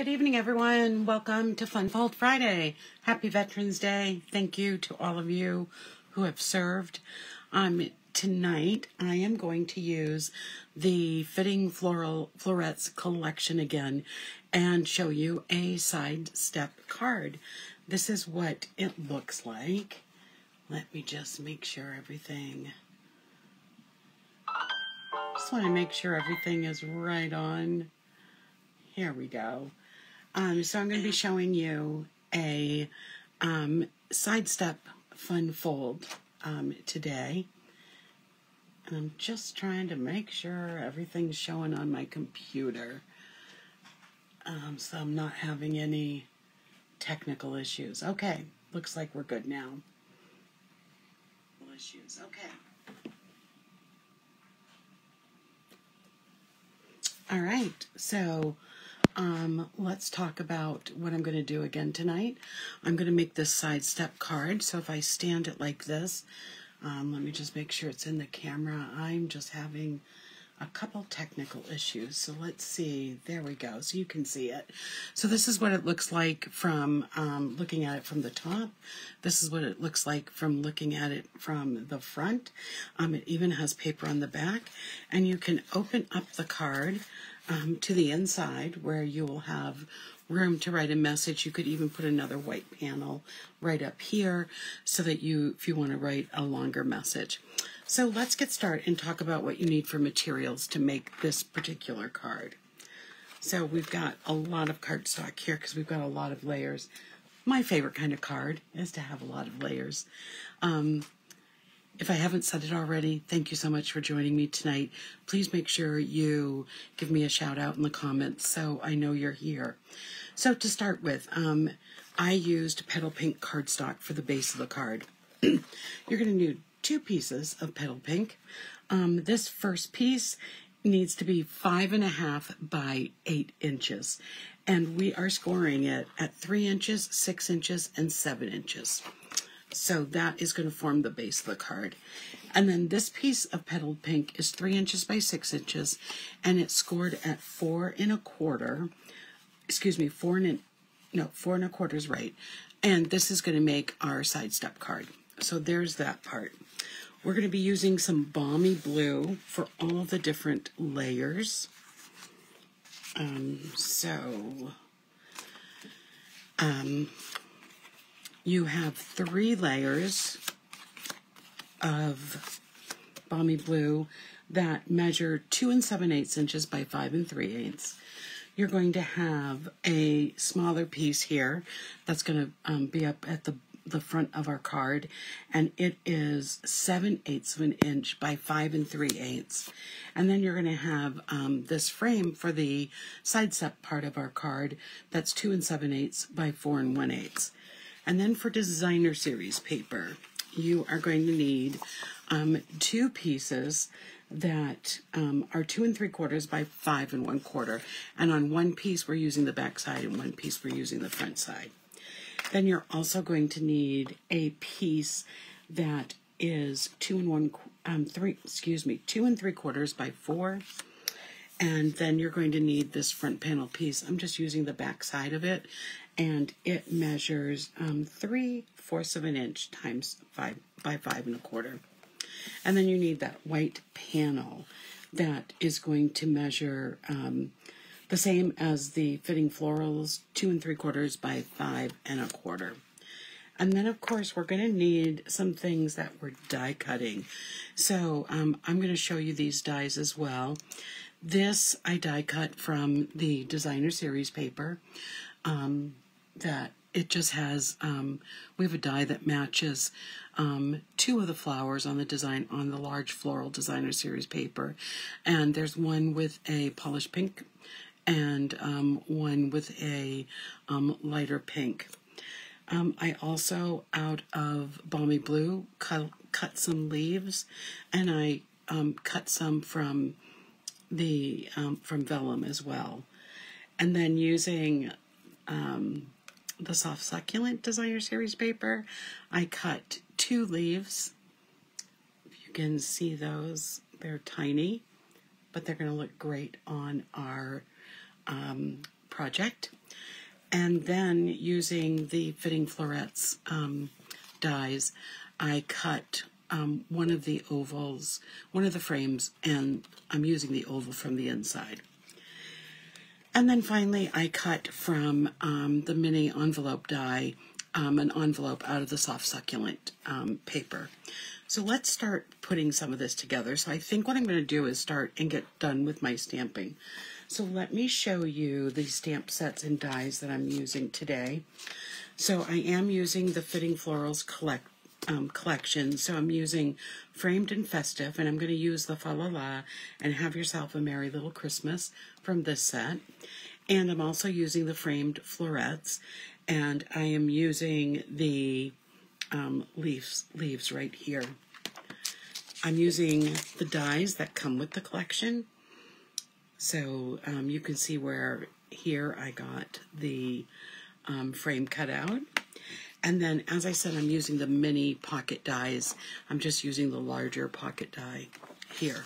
Good evening, everyone. Welcome to Fun Fold Friday. Happy Veterans Day. Thank you to all of you who have served. Tonight, I am going to use the Fitting Florets Collection again and show you a side step card. This is what it looks like. Let me just make sure everything... Just want to make sure everything is right on. Here we go. So I'm going to be showing you a side step fun fold today. And I'm just trying to make sure everything's showing on my computer. So I'm not having any technical issues. Okay, looks like we're good now. Okay. All right, so let's talk about what I'm going to do again tonight. I'm going to make this side step card. So if I stand it like this, let me just make sure it's in the camera. I'm just having a couple technical issues. So let's see. There we go. So you can see it. So this is what it looks like from looking at it from the top. This is what it looks like from looking at it from the front. It even has paper on the back. And you can open up the card to the inside where you will have room to write a message. You could even put another white panel right up here so that if you want to write a longer message. So let's get started and talk about what you need for materials to make this particular card. So we've got a lot of cardstock here because we've got a lot of layers. My favorite kind of card is to have a lot of layers. If I haven't said it already, thank you so much for joining me tonight. Please make sure you give me a shout out in the comments so I know you're here. So to start with, I used petal pink cardstock for the base of the card. You're going to need 2 pieces of petal pink. This first piece needs to be 5.5 by 8 inches. And we are scoring it at 3 inches, 6 inches, and 7 inches. So that is going to form the base of the card. And then this piece of petal pink is 3 inches by 6 inches, and it's scored at 4 1/4. Excuse me, 4 1/4 is right. And this is going to make our side step card. So there's that part. We're going to be using some balmy blue for all the different layers. You have 3 layers of balmy blue that measure 2 7/8 inches by 5 3/8. You're going to have a smaller piece here that's going to be up at the front of our card, and it is 7/8 of an inch by 5 3/8. And then you're going to have this frame for the side step part of our card that's 2 7/8 by 4 1/8. And then for designer series paper, you are going to need 2 pieces that are 2 3/4 by 5 1/4. And on one piece, we're using the back side, and one piece we're using the front side. Then you're also going to need a piece that is 2 3/4 by 4. And then you're going to need this front panel piece. I'm just using the back side of it, and it measures 3/4 of an inch times 5 by 5 1/4. And then you need that white panel that is going to measure the same as the Fitting Florals, 2 3/4 by 5 1/4. And then, of course, we're going to need some things that we're die cutting. So I'm going to show you these dies as well. This I die cut from the designer series paper. That it just has, we have a die that matches 2 of the flowers on the large floral designer series paper. And there's one with a polished pink and one with a lighter pink. I also, out of balmy blue, cut some leaves, and I cut some from from vellum as well. And then using the soft succulent designer series paper, I cut 2 leaves. If you can see those, they're tiny, but they're going to look great on our project. And then using the Fitting Florets dies, I cut one of the ovals, one of the frames, and I'm using the oval from the inside. And then finally I cut from the mini envelope die an envelope out of the soft succulent paper. So let's start putting some of this together. So I think what I'm going to do is start and get done with my stamping. So let me show you the stamp sets and dies that I'm using today. So I am using the Fitting Florets Collection. So I'm using Framed and Festive, and I'm going to use the Fa La La and Have Yourself a Merry Little Christmas from this set. And I'm also using the Framed Florets, and I am using the leaves right here. I'm using the dies that come with the collection. So you can see where here I got the frame cut out. And then, as I said, I'm using the mini pocket dies. I'm just using the larger pocket die here.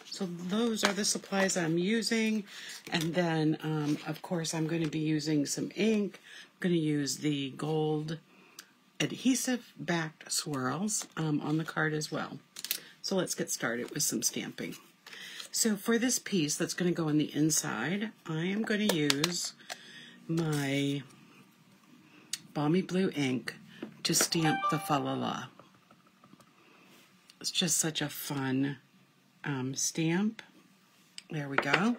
So those are the supplies I'm using. And then, of course, I'm going to be using some ink. I'm going to use the gold adhesive backed swirls on the card as well. So let's get started with some stamping. So for this piece that's going to go on the inside, I am going to use my Balmy Blue ink to stamp the Fa La La. It's just such a fun stamp. There we go.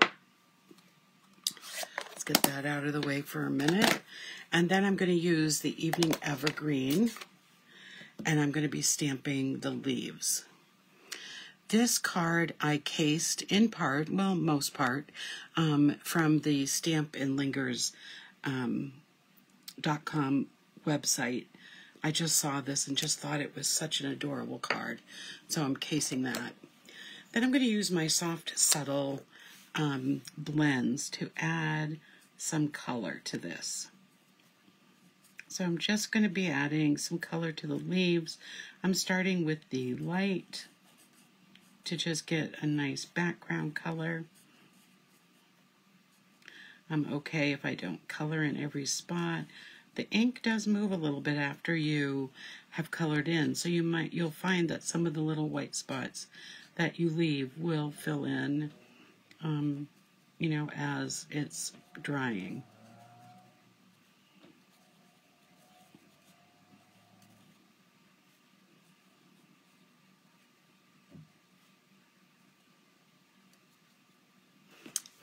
Let's get that out of the way for a minute. And then I'm going to use the Evening Evergreen, and I'm going to be stamping the leaves. This card I cased in part, well, most part, from the Stamp and Lingers.com website. I just saw this and just thought it was such an adorable card, so I'm casing that. Then I'm going to use my soft, subtle blends to add some color to this. So I'm just going to be adding some color to the leaves. I'm starting with the light to just get a nice background color. I'm okay if I don't color in every spot. The ink does move a little bit after you have colored in, so you'll find that some of the little white spots that you leave will fill in, you know, as it's drying.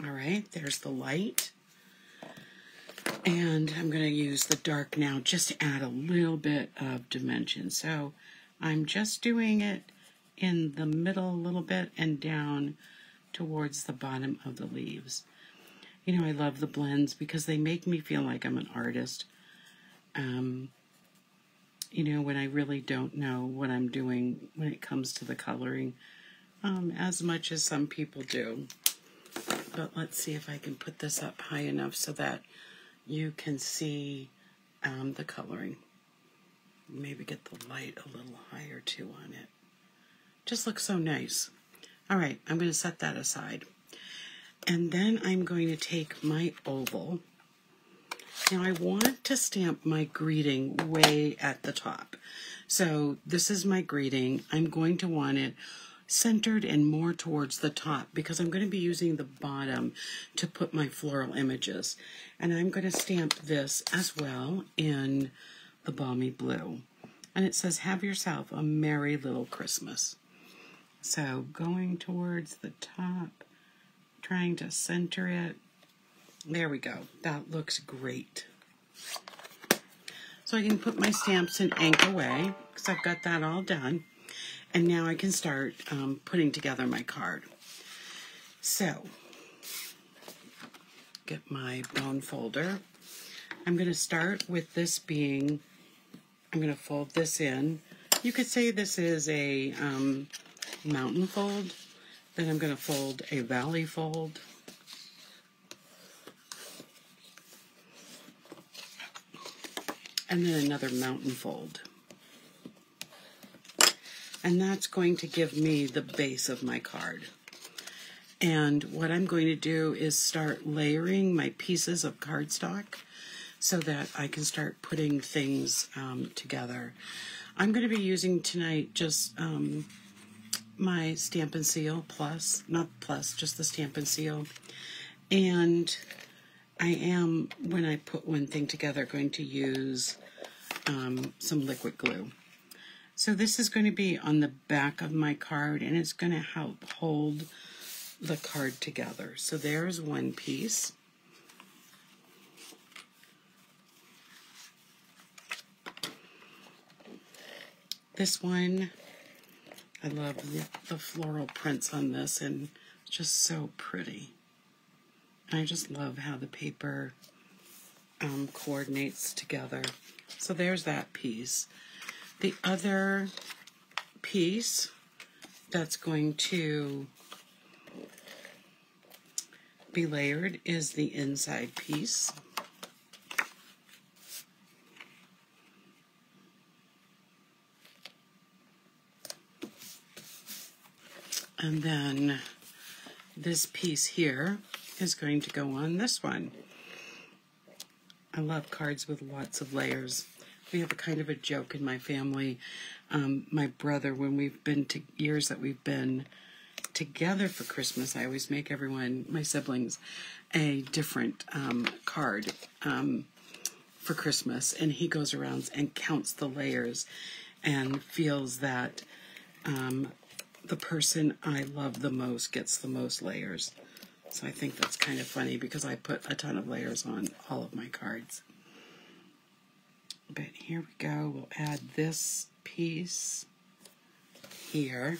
All right, there's the light. And I'm going to use the dark now just to add a little bit of dimension. So I'm just doing it in the middle a little bit and down towards the bottom of the leaves. You know, I love the blends because they make me feel like I'm an artist. You know, when I really don't know what I'm doing when it comes to the coloring, as much as some people do. But let's see if I can put this up high enough so that you can see the coloring. Maybe get the light a little higher too on it. Just looks so nice. All right, I'm going to set that aside. And then I'm going to take my oval. Now I want to stamp my greeting way at the top. So this is my greeting. I'm going to want it centered and more towards the top because I'm going to be using the bottom to put my floral images. And I'm going to stamp this as well in the Balmy Blue. And it says, "Have yourself a merry little Christmas." So going towards the top, trying to center it. There we go. That looks great. So I can put my stamps and ink away because I've got that all done. And now I can start putting together my card. So, get my bone folder. I'm going to start with this being, I'm going to fold this in. You could say this is a mountain fold. Then I'm going to fold a valley fold. And then another mountain fold. And that's going to give me the base of my card. And what I'm going to do is start layering my pieces of cardstock so that I can start putting things together. I'm going to be using tonight just my Stampin' Seal Plus, not Plus, just the Stampin' Seal. And I am, when I put one thing together, going to use some liquid glue. So this is going to be on the back of my card, and it's going to help hold the card together. So there's one piece. This one, I love the floral prints on this, and it's just so pretty. I just love how the paper coordinates together. So there's that piece. The other piece that's going to be layered is the inside piece. And then this piece here is going to go on this one. I love cards with lots of layers. We have a kind of a joke in my family. My brother, when we've been to years that we've been together for Christmas, I always make everyone, my siblings, a different card for Christmas. And he goes around and counts the layers and feels that the person I love the most gets the most layers. So I think that's kind of funny because I put a ton of layers on all of my cards. But here we go. We'll add this piece here.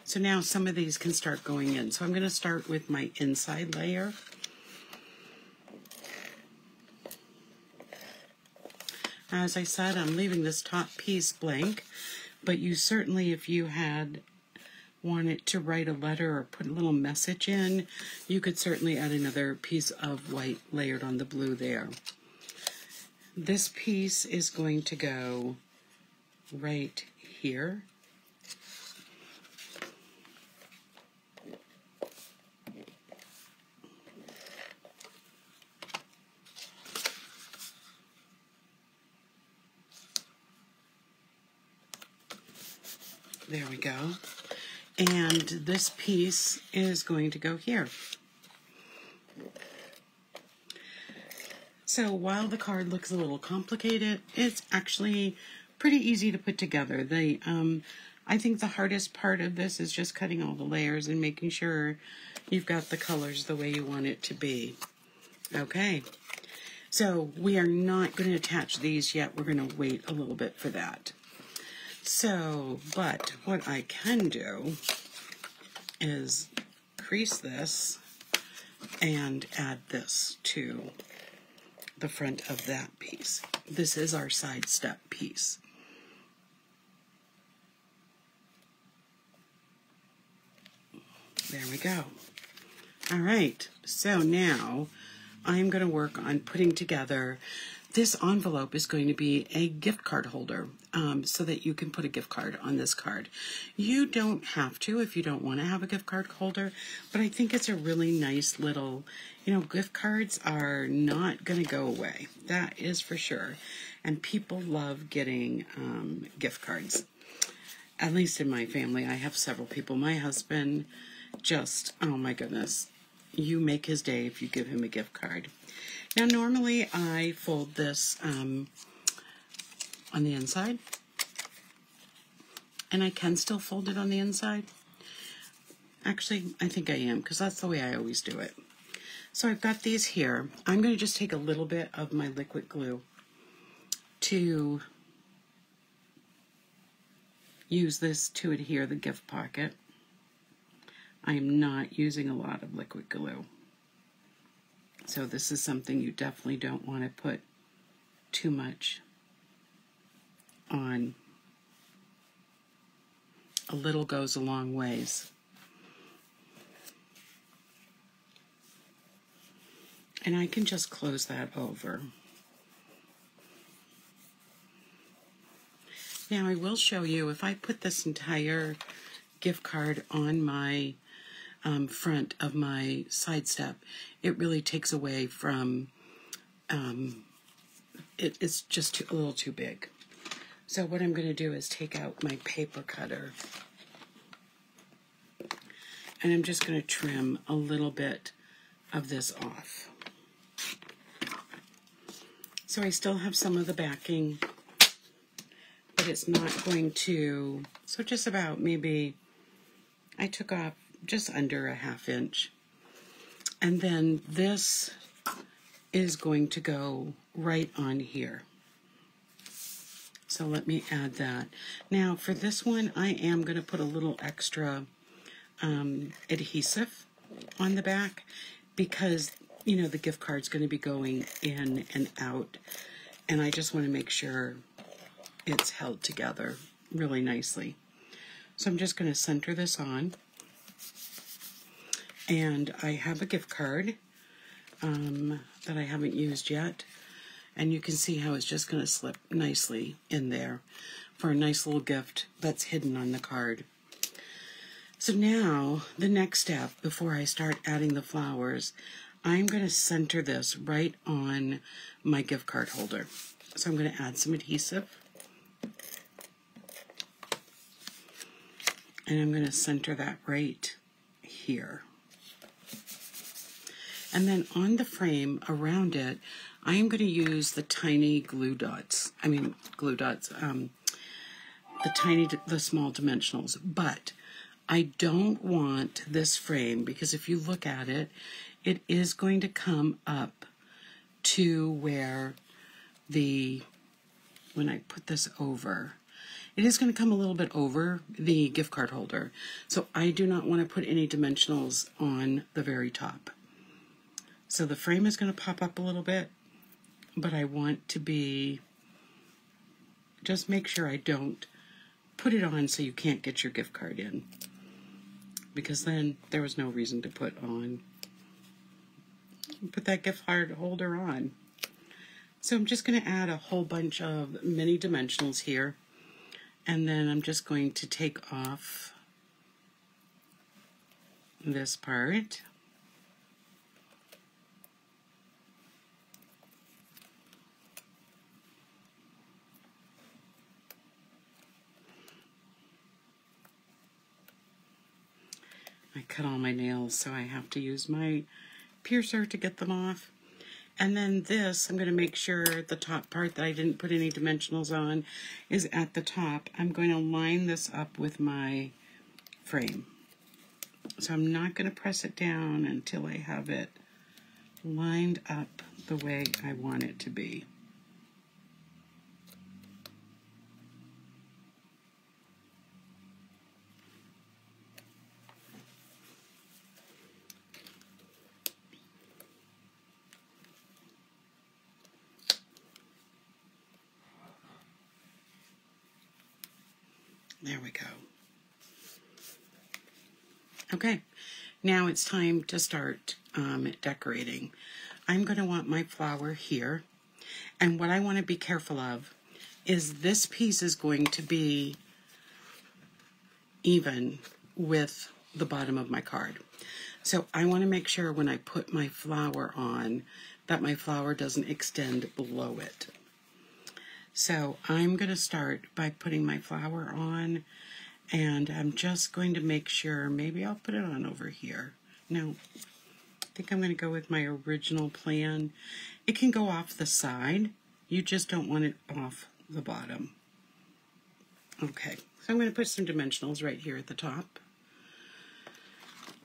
So now some of these can start going in. So I'm going to start with my inside layer. As I said, I'm leaving this top piece blank, but you certainly, if you had wanted to write a letter or put a little message in, you could certainly add another piece of white layered on the blue there. This piece is going to go right here. There we go. And this piece is going to go here. So while the card looks a little complicated, it's actually pretty easy to put together. I think the hardest part of this is just cutting all the layers and making sure you've got the colors the way you want it to be. Okay, so we are not going to attach these yet. We're going to wait a little bit for that. So, but what I can do is crease this and add this to the front of that piece. This is our side step piece. There we go. All right, so now I'm going to work on putting together. This envelope is going to be a gift card holder, so that you can put a gift card on this card. You don't have to if you don't want to have a gift card holder, but I think it's a really nice little, gift cards are not going to go away. That is for sure. And people love getting gift cards. At least in my family, I have several people. My husband just, oh my goodness, you make his day if you give him a gift card. Now, normally I fold this on the inside, and I can still fold it on the inside. Actually, I think I am, because that's the way I always do it. So I've got these here. I'm going to just take a little bit of my liquid glue to use this to adhere the gift pocket. I am not using a lot of liquid glue. So this is something you definitely don't want to put too much on. A little goes a long ways. And I can just close that over. Now I will show you, if I put this entire gift card on my front of my side step, it really takes away from, it's just a little too big. So what I'm going to do is take out my paper cutter, and I'm just going to trim a little bit of this off. So I still have some of the backing, but it's not going to, so just about maybe, I took off just under a ½ inch. And then this is going to go right on here. So let me add that. Now for this one, I am going to put a little extra adhesive on the back because, you know, the gift card's going to be going in and out. And I just want to make sure it's held together really nicely. So I'm just going to center this on. And I have a gift card that I haven't used yet. And you can see how it's just going to slip nicely in there for a nice little gift that's hidden on the card. So now, the next step, before I start adding the flowers, I'm going to center this right on my gift card holder. So I'm going to add some adhesive. And I'm going to center that right here. And then on the frame around it, I am going to use the tiny the small dimensionals. But I don't want this frame, because if you look at it, it is going to come up to where when I put this over, it is going to come a little bit over the gift card holder. So I do not want to put any dimensionals on the very top. So the frame is going to pop up a little bit, but I want to just make sure I don't put it on so you can't get your gift card in, because then there was no reason to put that gift card holder on. So I'm just going to add a whole bunch of mini dimensionals here, and then I'm just going to take off this part. I cut all my nails, so I have to use my piercer to get them off. And then this, I'm going to make sure the top part that I didn't put any dimensionals on is at the top. I'm going to line this up with my frame. So I'm not going to press it down until I have it lined up the way I want it to be. There we go. Okay, now it's time to start decorating. I'm going to want my flower here, and what I want to be careful of is this piece is going to be even with the bottom of my card. So I want to make sure when I put my flower on that my flower doesn't extend below it. So I'm going to start by putting my flower on, and I'm just going to make sure, maybe I'll put it on over here. No, I think I'm going to go with my original plan. It can go off the side. You just don't want it off the bottom. Okay, so I'm going to put some dimensionals right here at the top.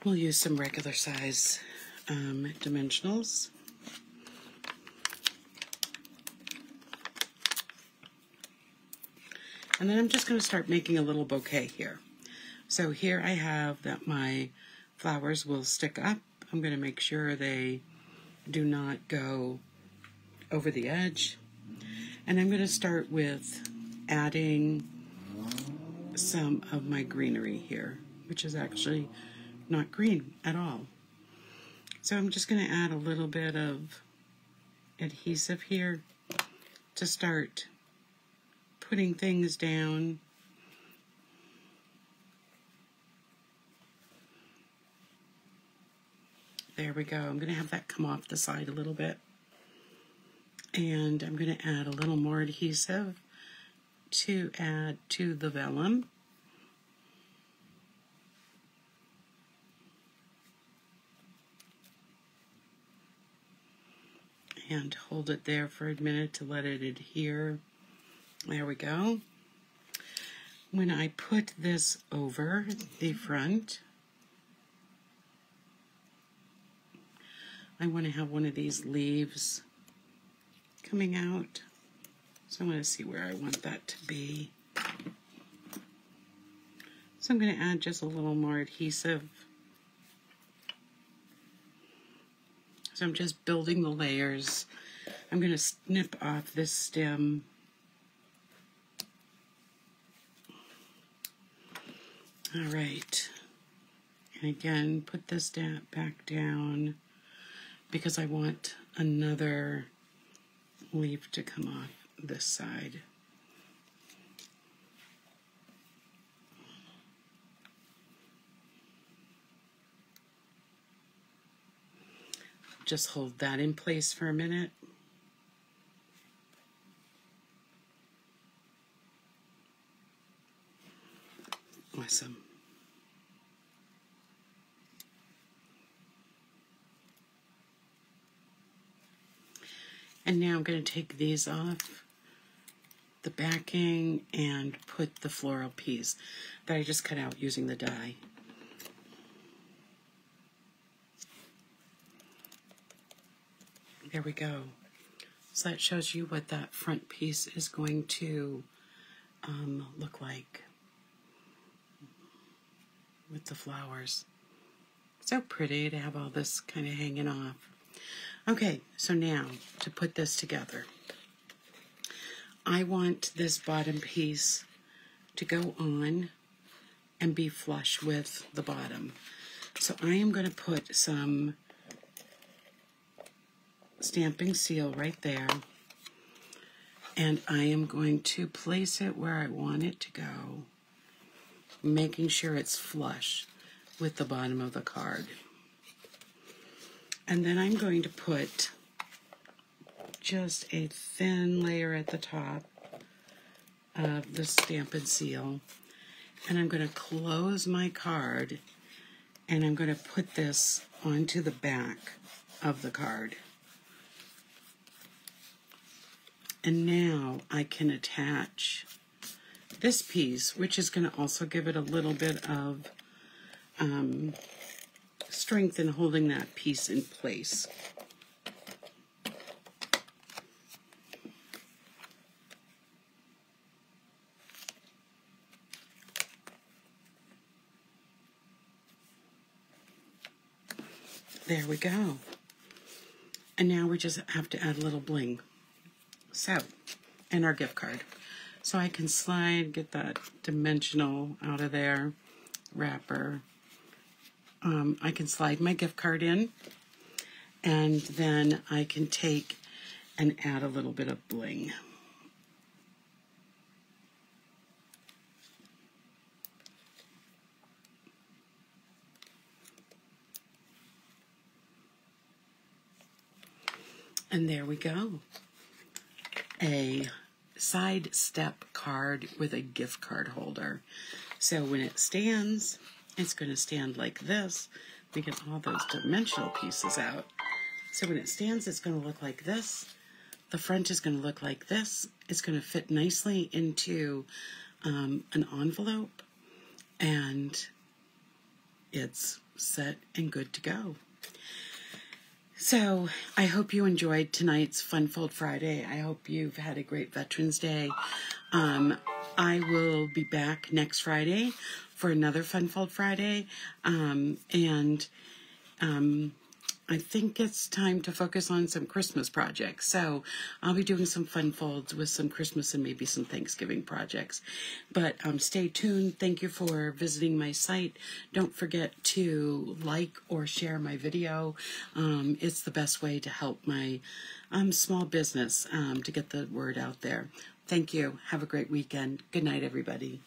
We'll use some regular size dimensionals. And then I'm just going to start making a little bouquet here. So here I have that my flowers will stick up. I'm going to make sure they do not go over the edge. And I'm going to start with adding some of my greenery here, which is actually not green at all. So I'm just going to add a little bit of adhesive here to start putting things down. There we go. I'm going to have that come off the side a little bit. And I'm going to add a little more adhesive to add to the vellum. And hold it there for a minute to let it adhere. There we go. When I put this over the front, I want to have one of these leaves coming out. So I'm going to see where I want that to be. So I'm going to add just a little more adhesive. So I'm just building the layers. I'm going to snip off this stem. All right. And again, put this back down because I want another leaf to come off this side. Just hold that in place for a minute. Awesome. And now I'm going to take these off the backing and put the floral piece that I just cut out using the die. There we go. So that shows you what that front piece is going to look like with the flowers. So pretty to have all this kind of hanging off. Okay, so now to put this together. I want this bottom piece to go on and be flush with the bottom. So I am going to put some stamping seal right there, and I am going to place it where I want it to go, making sure it's flush with the bottom of the card. And then I'm going to put just a thin layer at the top of the stamp and seal, and I'm going to close my card, and I'm going to put this onto the back of the card. And now I can attach this piece, which is going to also give it a little bit of strength in holding that piece in place. There we go. And now we just have to add a little bling. So, and our gift card. So I can slide, get that dimensional out of there, wrapper. I can slide my gift card in, and then I can take and add a little bit of bling. And there we go. A side step card with a gift card holder. So when it stands, it's going to stand like this. We get all those dimensional pieces out. So when it stands, it's going to look like this. The front is going to look like this. It's going to fit nicely into an envelope, and it's set and good to go. So I hope you enjoyed tonight's Fun Fold Friday. I hope you've had a great Veterans Day. I will be back next Friday for another Fun Fold Friday. I think it's time to focus on some Christmas projects. So I'll be doing some fun folds with some Christmas and maybe some Thanksgiving projects. But stay tuned. Thank you for visiting my site. Don't forget to like or share my video. It's the best way to help my small business to get the word out there. Thank you. Have a great weekend. Good night, everybody.